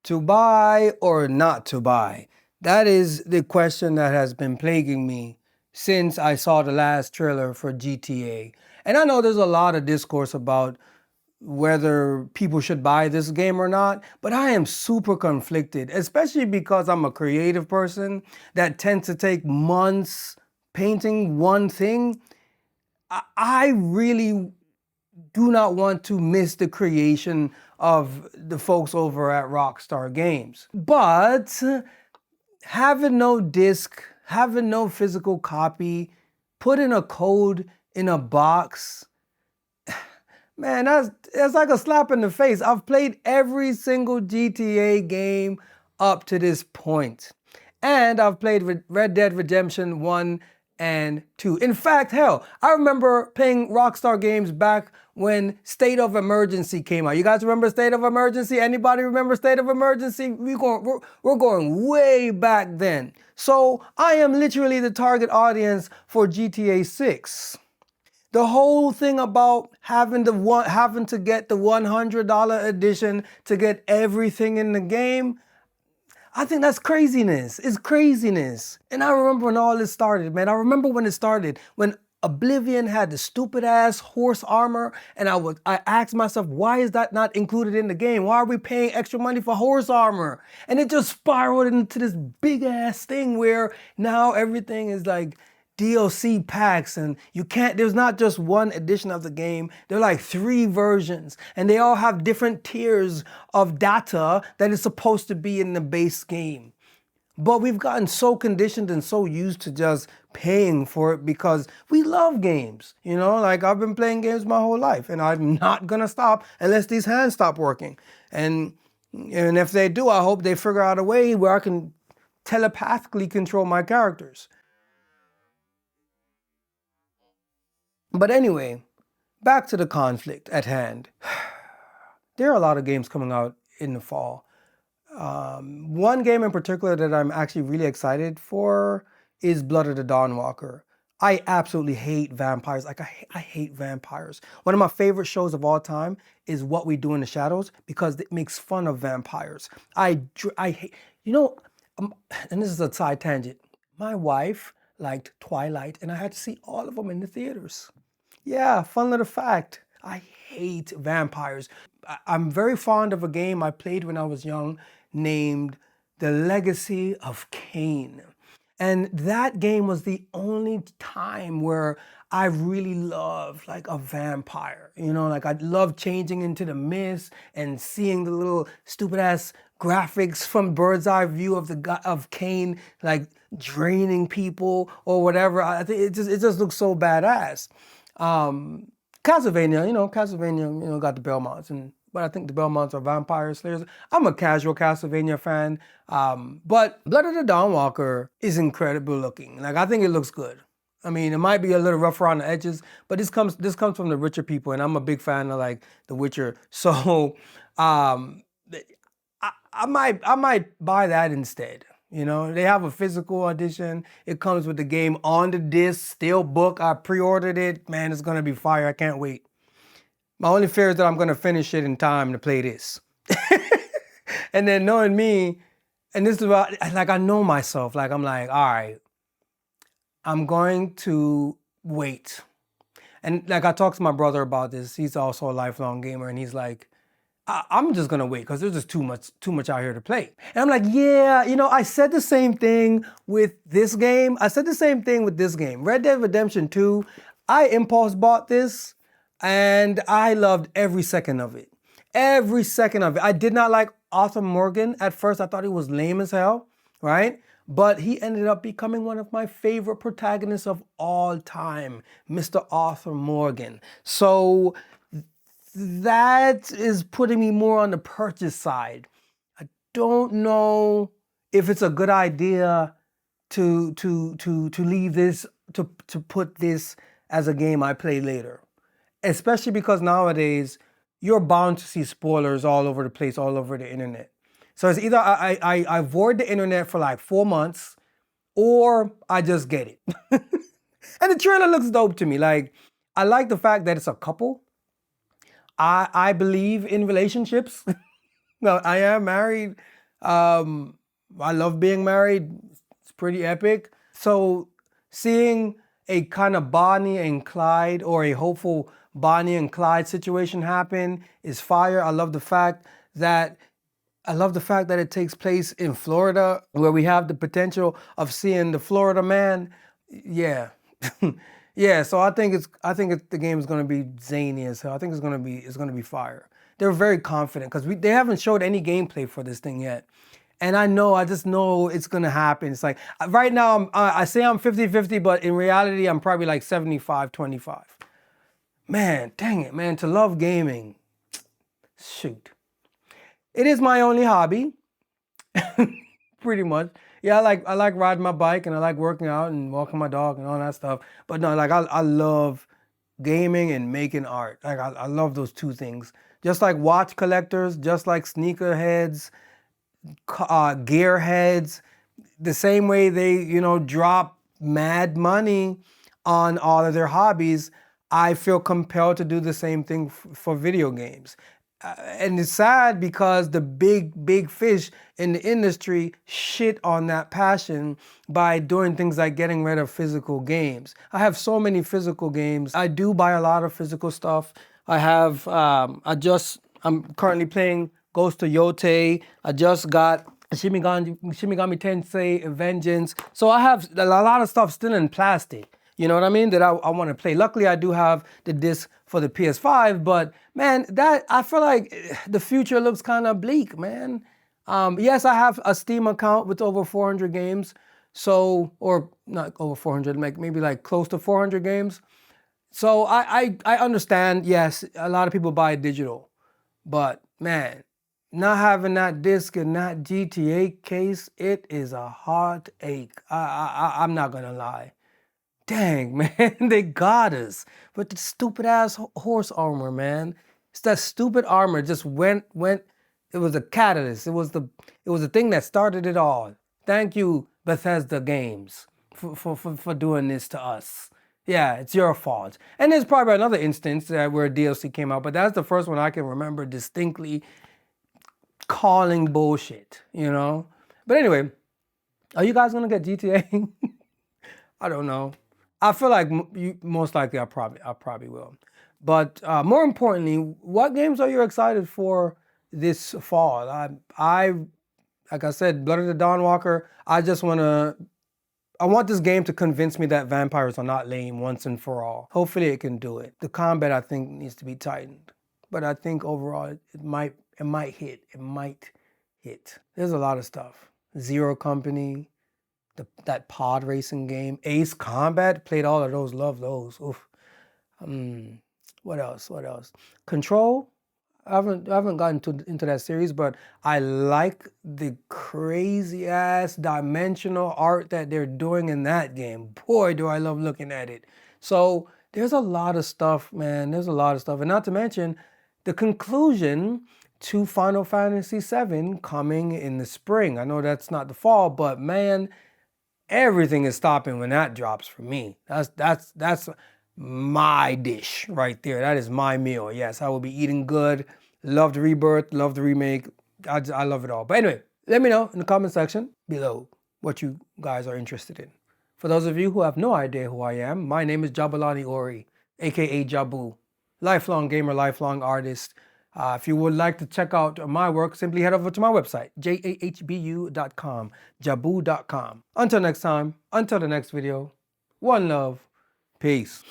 To buy or not to buy? That is the question that has been plaguing me since I saw the last trailer for GTA. And I know there's a lot of discourse about whether people should buy this game or not, but I am super conflicted, especially because I'm a creative person that tends to take months painting one thing. I really do not want to miss the creation of the folks over at Rockstar Games. But having no disc, having no physical copy, putting a code in a box, man, that's like a slap in the face. I've played every single GTA game up to this point. And I've played Red Dead Redemption 1 and 2. In fact, hell, I remember playing Rockstar games back when State of Emergency came out. You guys remember State of Emergency? Anybody remember State of Emergency? We're going way back then. So I am literally the target audience for GTA 6. The whole thing about having to get the $100 edition to get everything in the game, I think that's craziness. It's craziness. And I remember when all this started, man. I remember when it started, when Oblivion had the stupid ass horse armor, and I asked myself, why is that not included in the game? Why are we paying extra money for horse armor? And it just spiraled into this big ass thing where now everything is like DLC packs, and there's not just one edition of the game, there are like 3 versions, and they all have different tiers of data that is supposed to be in the base game. But we've gotten so conditioned and so used to just paying for it because we love games. You know, like I've been playing games my whole life, and I'm not gonna stop unless these hands stop working. And if they do, I hope they figure out a way where I can telepathically control my characters. But anyway, back to the conflict at hand. There are a lot of games coming out in the fall. One game in particular that I'm actually really excited for is Blood of the Dawnwalker. I absolutely hate vampires. Like I hate vampires. One of my favorite shows of all time is What We Do in the Shadows because it makes fun of vampires. I hate, and this is a side tangent. My wife liked Twilight, and I had to see all of them in the theaters. Yeah, fun little fact. I hate vampires. I'm very fond of a game I played when I was young named The Legacy of Kain. And that game was the only time where I really loved like a vampire. You know, like I loved changing into the mist and seeing the little stupid ass graphics from bird's eye view of Kain like draining people or whatever. I think it just looks so badass. Castlevania, got the Belmonts, but I think the Belmonts are vampire slayers. I'm a casual Castlevania fan, but Blood of the Dawnwalker is incredible looking. Like I think it looks good. I mean, it might be a little rough around the edges, but this comes from the Witcher people, and I'm a big fan of like The Witcher. So, I might buy that instead. You know, they have a physical edition. It comes with the game on the disc, steel book. I pre-ordered it. Man, it's gonna be fire. I can't wait. My only fear is that I'm gonna finish it in time to play this. And then knowing me, and this is about, like I know myself, like I'm like, all right, I'm going to wait. And like I talked to my brother about this. He's also a lifelong gamer, and he's like, I'm just gonna wait because there's just too much out here to play. And I'm like, yeah, I said the same thing with this game. Red Dead Redemption 2, I impulse bought this and I loved every second of it. Every second of it. I did not like Arthur Morgan at first. I thought he was lame as hell, right? But he ended up becoming one of my favorite protagonists of all time, Mr. Arthur Morgan. So that is putting me more on the purchase side. I don't know if it's a good idea to leave this, to put this as a game I play later. Especially because nowadays you're bound to see spoilers all over the place, all over the internet. So it's either I avoid the internet for like 4 months, or I just get it. And the trailer looks dope to me. Like, I like the fact that it's a couple. I believe in relationships. No, I am married. Um, I love being married. It's pretty epic. So seeing a kind of Bonnie and Clyde or a hopeful Bonnie and Clyde situation happen is fire. That I love the fact that it takes place in Florida, where we have the potential of seeing the Florida man. Yeah, yeah. So the game is going to be zany as hell. I think it's gonna be fire. They're very confident because they haven't showed any gameplay for this thing yet. And I just know it's gonna happen. It's like right now I say I'm 50-50, but in reality I'm probably like 75-25. Man, dang it, man, to love gaming. Shoot. It is my only hobby. Pretty much. Yeah, I like riding my bike and I like working out and walking my dog and all that stuff. But no, like I love gaming and making art. Like I love those two things. Just like watch collectors, just like sneakerheads, gearheads, the same way they, drop mad money on all of their hobbies, I feel compelled to do the same thing for video games. And it's sad because the big fish in the industry shit on that passion by doing things like getting rid of physical games. I have so many physical games. I do buy a lot of physical stuff. I'm currently playing Ghost of Yote. I just got Shimigami Tensei Vengeance. So I have a lot of stuff still in plastic. You know what I mean? That I want to play. Luckily, I do have the disc for the PS5, but man, that I feel like the future looks kind of bleak, man. Yes, I have a Steam account with over 400 games. So, or not over 400, maybe like close to 400 games. So I understand, yes, a lot of people buy digital, but man, not having that disc and that GTA case, it is a heartache. I'm not gonna lie. Dang, man, they got us with the stupid ass horse armor, man. It's that stupid armor just went. It was a catalyst. It was the thing that started it all. Thank you, Bethesda Games, for doing this to us. Yeah, it's your fault. And there's probably another instance where DLC came out, but that's the first one I can remember distinctly calling bullshit, But anyway, are you guys gonna get GTA? I don't know. I feel like most likely I probably will. But more importantly, what games are you excited for this fall? I like I said, Blood of the Dawnwalker. I want this game to convince me that vampires are not lame once and for all. Hopefully it can do it. The combat I think needs to be tightened. But I think overall it might hit. It might hit. There's a lot of stuff. Zero Company, that pod racing game, Ace Combat, played all of those, love those. Oof. What else? Control. I haven't gotten into that series, but I like the crazy ass dimensional art that they're doing in that game. Boy, do I love looking at it. So there's a lot of stuff, man. There's a lot of stuff, and not to mention the conclusion to Final Fantasy VII coming in the spring. I know that's not the fall, but man, everything is stopping when that drops for me. That's my dish right there. That is my meal. Yes, I will be eating good. Love the rebirth, love the remake. I love it all. But anyway, let me know in the comment section below what you guys are interested in. For those of you who have no idea who I am, my name is Jabulani Ori, aka Jahbu. Lifelong gamer, lifelong artist. If you would like to check out my work, simply head over to my website, jahbu.com, jahbu.com. Until next time, until the next video, one love, peace.